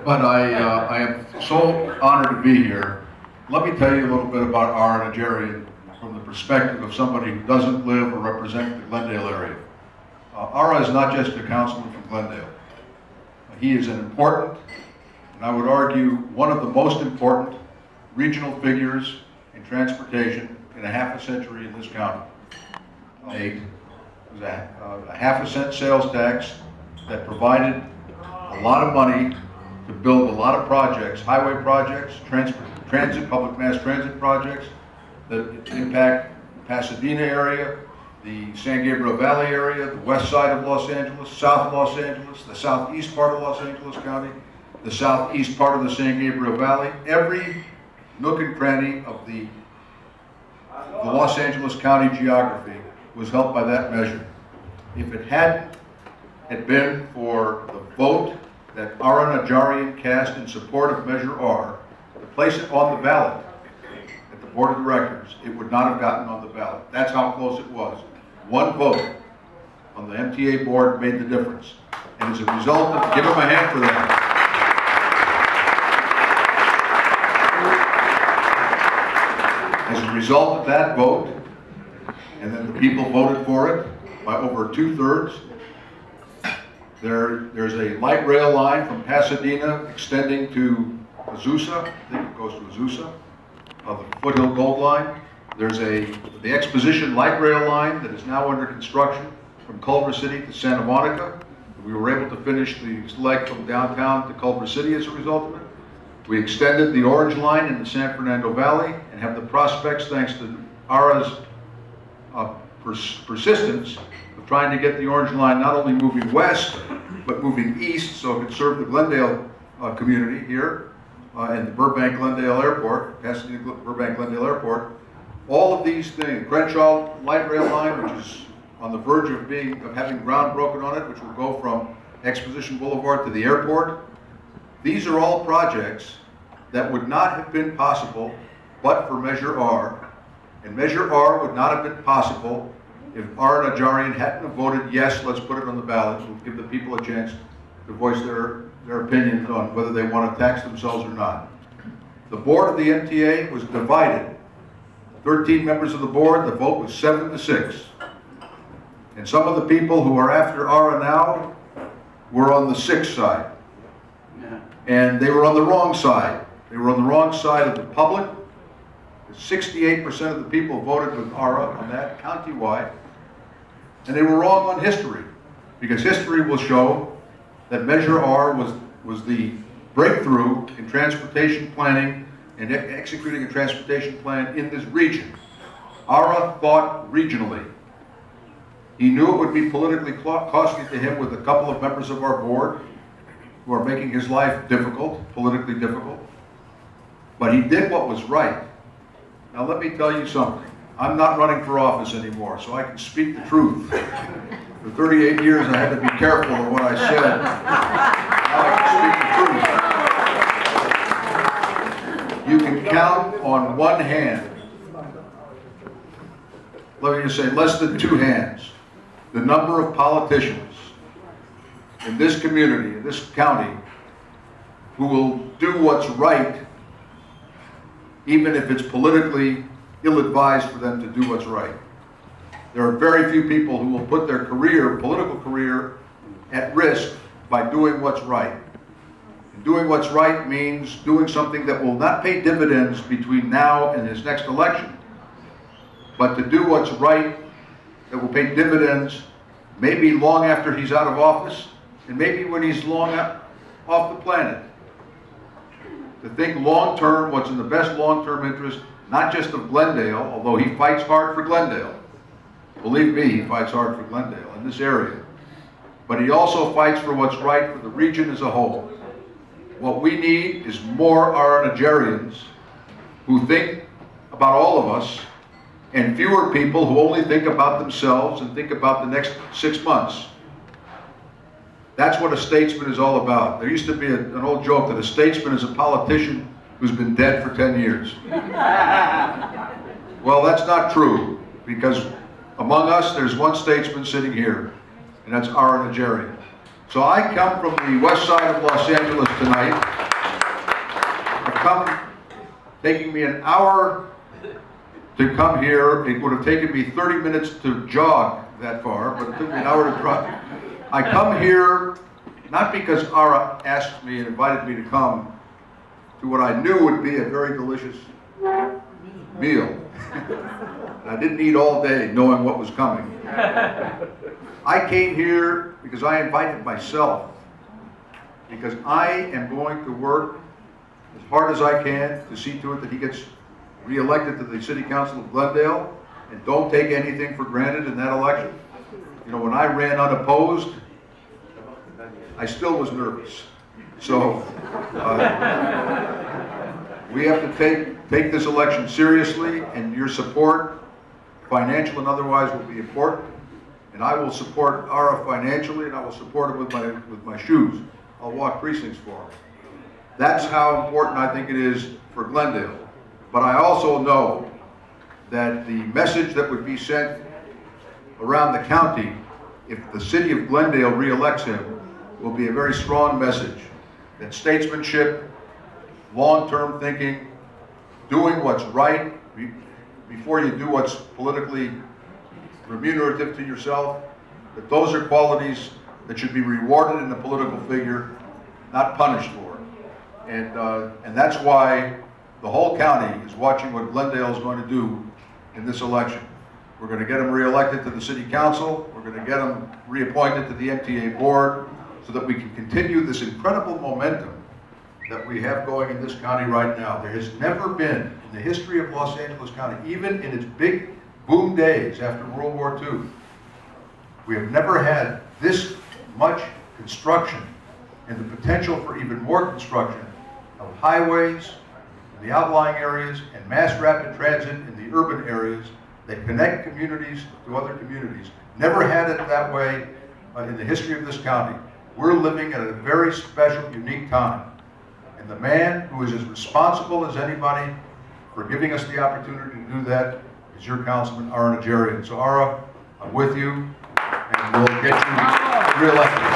But I am so honored to be here. Let me tell you a little bit about Ara Najarian from the perspective of somebody who doesn't live or represent the Glendale area. Ara is not just a councilman from Glendale. He is an important, and I would argue, one of the most important regional figures in transportation in a half a century in this county. It was a half a cent sales tax that provided a lot of money to build a lot of projects, highway projects, transit, public mass transit projects that impact the Pasadena area, the San Gabriel Valley area, the west side of Los Angeles, South Los Angeles, the southeast part of Los Angeles County, the southeast part of the San Gabriel Valley. Every nook and cranny of the Los Angeles County geography was helped by that measure. If it had been for the vote that Ara Najarian cast in support of Measure R, to place it on the ballot at the Board of Directors, it would not have gotten on the ballot. That's how close it was. One vote on the MTA board made the difference. And as a result of, give him a hand for that. As a result of that vote, and then the people voted for it by over 2/3, there's a light rail line from Pasadena extending to Azusa. I think it goes to Azusa, of the Foothill Gold Line. There's the Exposition light rail line that is now under construction from Culver City to Santa Monica. We were able to finish the leg from downtown to Culver City as a result of it. We extended the Orange Line in the San Fernando Valley and have the prospects, thanks to Ara's persistence, of trying to get the Orange Line not only moving west, but moving east so it could serve the Glendale community here and the Burbank-Glendale Airport, Pasadena Burbank-Glendale Airport. All of these things, Crenshaw light rail line, which is on the verge of having ground broken on it, which will go from Exposition Boulevard to the airport. These are all projects that would not have been possible but for Measure R. And Measure R would not have been possible if Ara Najarian hadn't have voted yes, let's put it on the ballot. We'll give the people a chance to voice their opinions on whether they want to tax themselves or not. The board of the MTA was divided. 13 members of the board, the vote was 7-6. And some of the people who are after Ara now were on the 6 side. And they were on the wrong side. They were on the wrong side of the public. 68% of the people voted with Ara on that, countywide. And they were wrong on history, because history will show that Measure R was the breakthrough in transportation planning and executing a transportation plan in this region. Ara thought regionally. He knew it would be politically costly to him with a couple of members of our board who are making his life difficult, politically difficult. But he did what was right. Now let me tell you something. I'm not running for office anymore, so I can speak the truth. For 38 years I had to be careful of what I said. Now I can speak the truth. You can count on one hand, let me just say less than 2 hands, the number of politicians in this community, in this county, who will do what's right even if it's politically ill-advised for them to do what's right. There are very few people who will put their career, political career, at risk by doing what's right. And doing what's right means doing something that will not pay dividends between now and his next election, but to do what's right that will pay dividends maybe long after he's out of office, and maybe when he's long off the planet. To think long-term, what's in the best long-term interest, not just of Glendale, although he fights hard for Glendale. Believe me, he fights hard for Glendale in this area. But he also fights for what's right for the region as a whole. What we need is more Ara Najarians who think about all of us, and fewer people who only think about themselves and think about the next 6 months. That's what a statesman is all about. There used to be an old joke that a statesman is a politician who's been dead for 10 years. Well, that's not true, because among us, there's one statesman sitting here, and that's Ara Najarian. So I come from the west side of Los Angeles tonight. I've come, taking me an hour to come here. It would have taken me 30 minutes to jog that far, but it took me an hour to drive. I come here not because Ara asked me and invited me to come to what I knew would be a very delicious meal. I didn't eat all day knowing what was coming. I came here because I invited myself, because I am going to work as hard as I can to see to it that he gets re-elected to the City Council of Glendale, and don't take anything for granted in that election. You know, when I ran unopposed, I still was nervous. So we have to take this election seriously, and your support, financial and otherwise, will be important. And I will support Ara financially, and I will support him with my shoes. I'll walk precincts for him. That's how important I think it is for Glendale. But I also know that the message that would be sent around the county, if the city of Glendale re-elects him, will be a very strong message. That statesmanship, long-term thinking, doing what's right before you do what's politically remunerative to yourself, that those are qualities that should be rewarded in a political figure, not punished for. And that's why the whole county is watching what Glendale is going to do in this election. We're going to get him re-elected to the City Council. We're going to get him reappointed to the MTA board so that we can continue this incredible momentum that we have going in this county right now. There has never been in the history of Los Angeles County, even in its big boom days after World War II, we have never had this much construction and the potential for even more construction of highways in the outlying areas and mass rapid transit in the urban areas that connect communities to other communities. Never had it that way in the history of this county. We're living at a very special, unique time. And the man who is as responsible as anybody for giving us the opportunity to do that is your Councilman, Ara Najarian. So Ara, I'm with you, and we'll get you reelected.